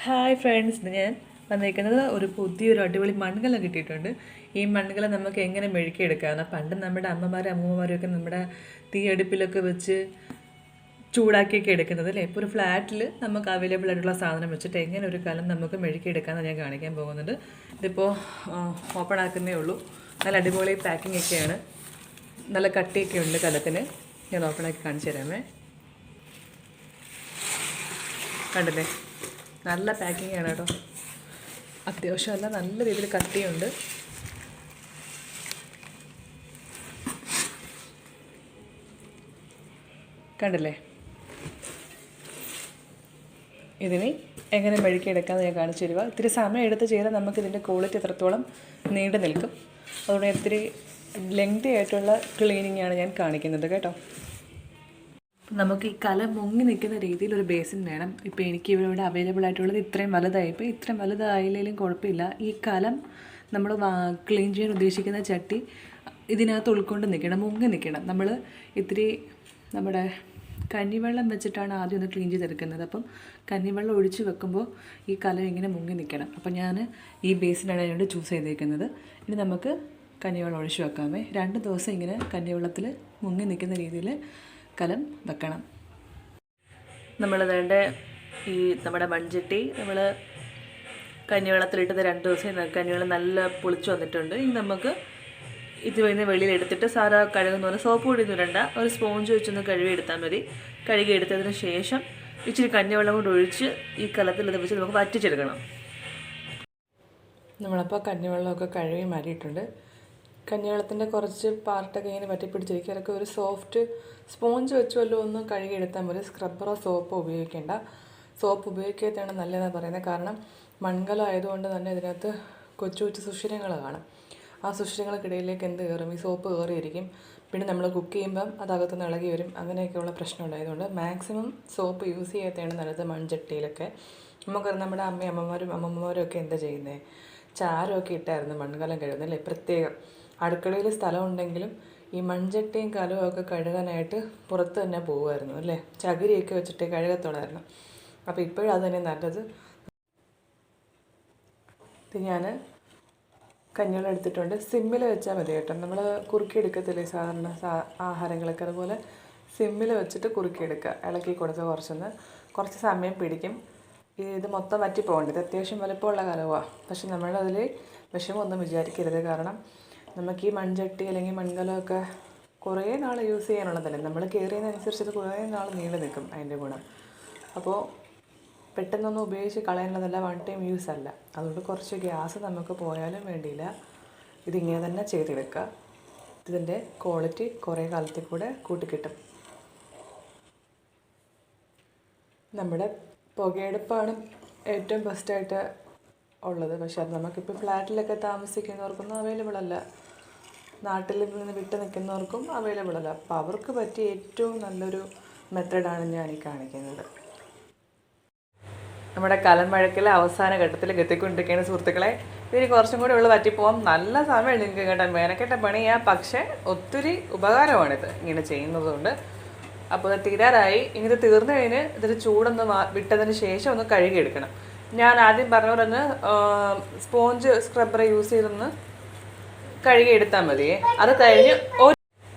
Hi friends, ഇന്ന് ഞാൻ വന്നിരിക്കുന്നത് ഒരു പുതിയൊരു അടിപൊളി മൺകലം കിട്ടിയിട്ടുണ്ട്. ഈ മൺകലം നമുക്ക് എങ്ങനെ മെഴുക്കിയെടുക്കാമെന്ന് പണ്ട് നമ്മുടെ അമ്മമാരും അമ്മൂമ്മമാരും ഒക്കെ നമ്മുടെ തീയടുപ്പിലൊക്കെ വെച്ച് ചൂടാക്കിയൊക്കെ എടുക്കുന്നത് അല്ലേ. ഇപ്പോൾ ഒരു ഫ്ലാറ്റിൽ നമുക്ക് അവൈലബിൾ ആയിട്ടുള്ള സാധനം വെച്ചിട്ട് എങ്ങനെ ഒരു കലം നമുക്ക് മെഴുക്കിയെടുക്കാമെന്ന് ഞാൻ കാണിക്കാൻ പോകുന്നത്. ഇതിപ്പോൾ ഓപ്പൺ ആക്കുന്നേ ഉള്ളൂ. നല്ല അടിപൊളി പാക്കിംഗ് ഒക്കെയാണ്, നല്ല കട്ടിയൊക്കെ ഉണ്ട് കലത്തിന്. ഞാൻ ഓപ്പൺ ആക്കി കാണിച്ചു തരാമേ. കണ്ടില്ലേ, നല്ല പാക്കിംഗ് ആണ് കേട്ടോ. അത്യാവശ്യമല്ല, നല്ല രീതിയിൽ കട്ടിയുണ്ട്. കണ്ടില്ലേ, ഇതിന് എങ്ങനെ മെഴുക്കിയെടുക്കാമെന്ന് ഞാൻ കാണിച്ചു തരുക. ഇത്തിരി സമയം എടുത്ത് ചെയ്താൽ നമുക്കിതിൻ്റെ ക്വാളിറ്റി എത്രത്തോളം നീണ്ടു നിൽക്കും. അതുകൊണ്ട് ഇത്തിരി ലെങ്തി ആയിട്ടുള്ള ക്ലീനിങ് ആണ് ഞാൻ കാണിക്കുന്നത് കേട്ടോ. നമുക്ക് ഈ കലം മുങ്ങി നിൽക്കുന്ന രീതിയിൽ ഒരു ബേസിൻ വേണം. ഇപ്പോൾ എനിക്ക് ഇവിടെ അവൈലബിൾ ആയിട്ടുള്ളത് ഇത്രയും വലുതായി. ഇപ്പോൾ ഇത്രയും വലുതായില്ലെങ്കിലും കുഴപ്പമില്ല. ഈ കലം നമ്മൾ ക്ലീൻ ചെയ്യാൻ ഉദ്ദേശിക്കുന്ന ചട്ടി ഇതിനകത്ത് ഉൾക്കൊണ്ട് നിൽക്കണം, മുങ്ങി നിൽക്കണം. നമ്മൾ ഇത്തിരി നമ്മുടെ കഞ്ഞിവെള്ളം വെച്ചിട്ടാണ് ആദ്യം ഒന്ന് ക്ലീൻ ചെയ്തെടുക്കുന്നത്. അപ്പം കഞ്ഞിവെള്ളം ഒഴിച്ച് വെക്കുമ്പോൾ ഈ കലം ഇങ്ങനെ മുങ്ങി നിൽക്കണം. അപ്പം ഞാൻ ഈ ബേസിനാണ് അതിനോട് ചൂസ് ചെയ്തേക്കുന്നത്. ഇനി നമുക്ക് കഞ്ഞിവെള്ളം ഒഴിച്ച് വെക്കാമേ. 2 ദിവസം ഇങ്ങനെ കഞ്ഞിവെള്ളത്തിൽ മുങ്ങി നിൽക്കുന്ന രീതിയിൽ കലം വെക്കണം. നമ്മളതേണ്ട ഈ നമ്മുടെ മൺചട്ടി നമ്മൾ കഞ്ഞിവെള്ളത്തിലിട്ടത് 2 ദിവസം കഞ്ഞിവെള്ളം നല്ല പുളിച്ച് വന്നിട്ടുണ്ട്. ഇനി നമുക്ക് ഇത് വെളിയിലെടുത്തിട്ട് സാധാ കഴുകുന്ന പോലെ സോപ്പ് പൊടി ഇടണ്ട, ഒരു സ്പോഞ്ച് വെച്ചൊന്ന് കഴുകി എടുത്താൽ മതി. കഴുകി എടുത്തതിന് ശേഷം ഇച്ചിരി കഞ്ഞിവെള്ളം കൊണ്ട് ഒഴിച്ച് ഈ കലത്തിൽ ഇത് വെച്ച് നമുക്ക് വറ്റിച്ചെടുക്കണം. നമ്മളപ്പോൾ കഞ്ഞിവെള്ളമൊക്കെ കഴുകി മാറ്റിയിട്ടുണ്ട്. കഞ്ഞിവെള്ളത്തിൻ്റെ കുറച്ച് പാർട്ടൊക്കെ ഇങ്ങനെ പറ്റിപ്പിടിച്ചിരിക്കും. അതൊക്കെ ഒരു സോഫ്റ്റ് സ്പോഞ്ച് വെച്ച് വല്ലതും ഒന്ന് കഴുകിയെടുത്താൽ മതി. സ്ക്രബ്ബറോ സോപ്പോ ഉപയോഗിക്കേണ്ട. സോപ്പ് ഉപയോഗിക്കാത്തതാണ് നല്ലതെന്ന് പറയുന്നത്. കാരണം മൺകലം ആയതുകൊണ്ട് തന്നെ ഇതിനകത്ത് കൊച്ചു കൊച്ചു സുഷിരങ്ങൾ കാണും. ആ സുഷിരങ്ങൾക്കിടയിലേക്ക് എന്ത് കയറും? ഈ സോപ്പ് കയറിയിരിക്കും. പിന്നെ നമ്മൾ കുക്ക് ചെയ്യുമ്പം അതകത്തുനിന്ന് ഇളകി വരും. അങ്ങനെയൊക്കെയുള്ള പ്രശ്നം ഉണ്ടായതുകൊണ്ട് മാക്സിമം സോപ്പ് യൂസ് ചെയ്യാത്തതാണ് നല്ലത്. മൺചട്ടിയിലൊക്കെ നമുക്കറിയാം, നമ്മുടെ അമ്മമ്മമാരും ഒക്കെ എന്താ ചെയ്യുന്നത്? ചാരമൊക്കെ ഇട്ടായിരുന്നു മൺകലം കഴുകുന്നത് അല്ലേ. പ്രത്യേകം അടുക്കളയിൽ സ്ഥലം ഉണ്ടെങ്കിലും ഈ മൺചട്ടിയും കലവും ഒക്കെ കഴുകാനായിട്ട് പുറത്ത് തന്നെ പോകുമായിരുന്നു അല്ലേ. ചകിരിയൊക്കെ വെച്ചിട്ട് കഴുകത്തോളായിരുന്നു. അപ്പോൾ ഇപ്പോഴും അത് തന്നെ നല്ലത്. ഇത് ഞാൻ കഞ്ഞിവെള്ളം എടുത്തിട്ടുണ്ട്. സിമ്മിൽ വെച്ചാൽ മതി കേട്ടോ. നമ്മൾ കുറുക്കിയെടുക്കത്തില്ലേ സാധാരണ ആഹാരങ്ങളൊക്കെ, അതുപോലെ സിമ്മിൽ വെച്ചിട്ട് കുറുക്കിയെടുക്കുക. ഇളക്കി കൊടുത്ത് കുറച്ച് സമയം പിടിക്കും. ഇത് മൊത്തം വറ്റി പോകേണ്ടത്. ഇത് അത്യാവശ്യം വലുപ്പമുള്ള കലവാണ്. പക്ഷെ നമ്മളതിൽ വിഷമമൊന്നും വിചാരിക്കരുത്. കാരണം നമുക്ക് ഈ മൺചട്ടി അല്ലെങ്കിൽ മൺകലമൊക്കെ കുറേ നാൾ യൂസ് ചെയ്യാനുള്ളതല്ലേ. നമ്മൾ കയറിയതിനനുസരിച്ച് ഇത് കുറേ നാൾ നീണ്ടു നിൽക്കും അതിൻ്റെ ഗുണം. അപ്പോൾ പെട്ടെന്നൊന്നും ഉപയോഗിച്ച് കളയാനുള്ളതല്ല, 1 ടൈം യൂസ് അല്ല. അതുകൊണ്ട് കുറച്ച് ഗ്യാസ് നമുക്ക് പോയാലും വേണ്ടിയില്ല, ഇതിങ്ങനെ തന്നെ ചെയ്തെടുക്കുക. ഇതിൻ്റെ ക്വാളിറ്റി കുറേ കാലത്തിൽ കൂടെ കൂട്ടിക്കിട്ടും. നമ്മുടെ പുകയെടുപ്പാണ് ഏറ്റവും ബെസ്റ്റായിട്ട് ഉള്ളത്. പക്ഷെ അത് നമുക്കിപ്പോൾ ഫ്ലാറ്റിലൊക്കെ താമസിക്കുന്നവർക്കൊന്നും അവൈലബിൾ അല്ല, നാട്ടിൽ നിന്ന് വിട്ട് നിൽക്കുന്നവർക്കും അവൈലബിൾ അല്ല. അപ്പോൾ അവർക്ക് പറ്റിയ ഏറ്റവും നല്ലൊരു മെത്തഡാണ് ഞാൻ ഈ കാണിക്കുന്നത്. നമ്മുടെ കലം വഴക്കിലെ അവസാന ഘട്ടത്തിൽ എത്തിക്കൊണ്ടിരിക്കുകയാണ് സുഹൃത്തുക്കളെ. ഇതിന് കുറച്ചും കൂടി ഉള്ള പറ്റിപ്പോകാം. നല്ല സമയം നിങ്ങൾക്ക് കേട്ടാൽ മേനക്കെട്ട പണിയാ, പക്ഷേ ഒത്തിരി ഉപകാരമാണിത് ഇങ്ങനെ ചെയ്യുന്നതുകൊണ്ട്. അപ്പോൾ ഇത് തീരാറായി. ഇങ്ങനെ തീർന്നു കഴിഞ്ഞ് ഇതിൽ ചൂടൊന്ന് വിട്ടതിന് ശേഷം ഒന്ന് കഴുകിയെടുക്കണം. ഞാൻ ആദ്യം പറഞ്ഞ പോലെ ഒന്ന് സ്പോഞ്ച് സ്ക്രബ്ബർ യൂസ് ചെയ്തൊന്ന് കഴുകിയെടുത്താൽ മതിയേ. അത് കഴിഞ്ഞ്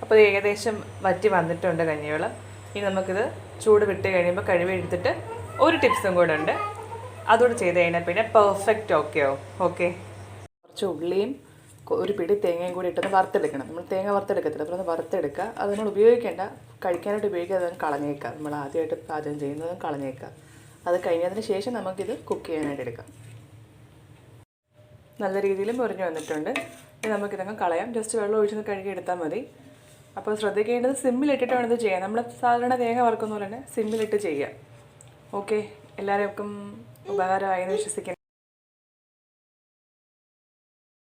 അപ്പോൾ ഏകദേശം വറ്റി വന്നിട്ടുണ്ട് കഞ്ഞിവെള്ളം. ഇനി നമുക്കിത് ചൂട് വിട്ട് കഴിയുമ്പോൾ കഴുകിയെടുത്തിട്ട് ഒരു ടിപ്സും കൂടെ ഉണ്ട്, അതുകൂടെ ചെയ്ത് കഴിഞ്ഞാൽ പിന്നെ പെർഫെക്റ്റ് ഓക്കെ. കുറച്ച് ഉള്ളിയും ഒരു പിടി തേങ്ങയും കൂടി ഇട്ടൊന്ന് വറുത്തെടുക്കണം. നമ്മൾ തേങ്ങ വറുത്തെടുക്കത്തില്ല, അപ്പോൾ ഒന്ന് വറുത്തെടുക്കുക. അത് നമ്മൾ ഉപയോഗിക്കേണ്ട, കഴിക്കാനായിട്ട് ഉപയോഗിക്കുക. അതൊന്ന് കളഞ്ഞേക്കാം. നമ്മൾ ആദ്യമായിട്ട് പാചകം ചെയ്യുന്നത് കളഞ്ഞേക്കാം. അത് കഴിഞ്ഞതിന് ശേഷം നമുക്കിത് കുക്ക് ചെയ്യാനായിട്ട് എടുക്കാം. നല്ല രീതിയിൽ മുറിഞ്ഞ് വന്നിട്ടുണ്ട്. ഇനി നമുക്കിതങ്ങ് കളയാം. ജസ്റ്റ് വെള്ളം ഒഴിച്ചൊന്ന് കഴുകിയെടുത്താൽ മതി. അപ്പോൾ ശ്രദ്ധിക്കേണ്ടത് സിമ്മിലിട്ടിട്ട് വേണം ഇത് ചെയ്യാൻ. നമ്മൾ സാധാരണ തേങ്ങ വറുക്കുന്ന പോലെ തന്നെ സിമ്മിലിട്ട് ചെയ്യുക. ഓക്കെ, എല്ലാവർക്കും ഉപകാരമായെന്ന് വിശ്വസിക്കുന്നു.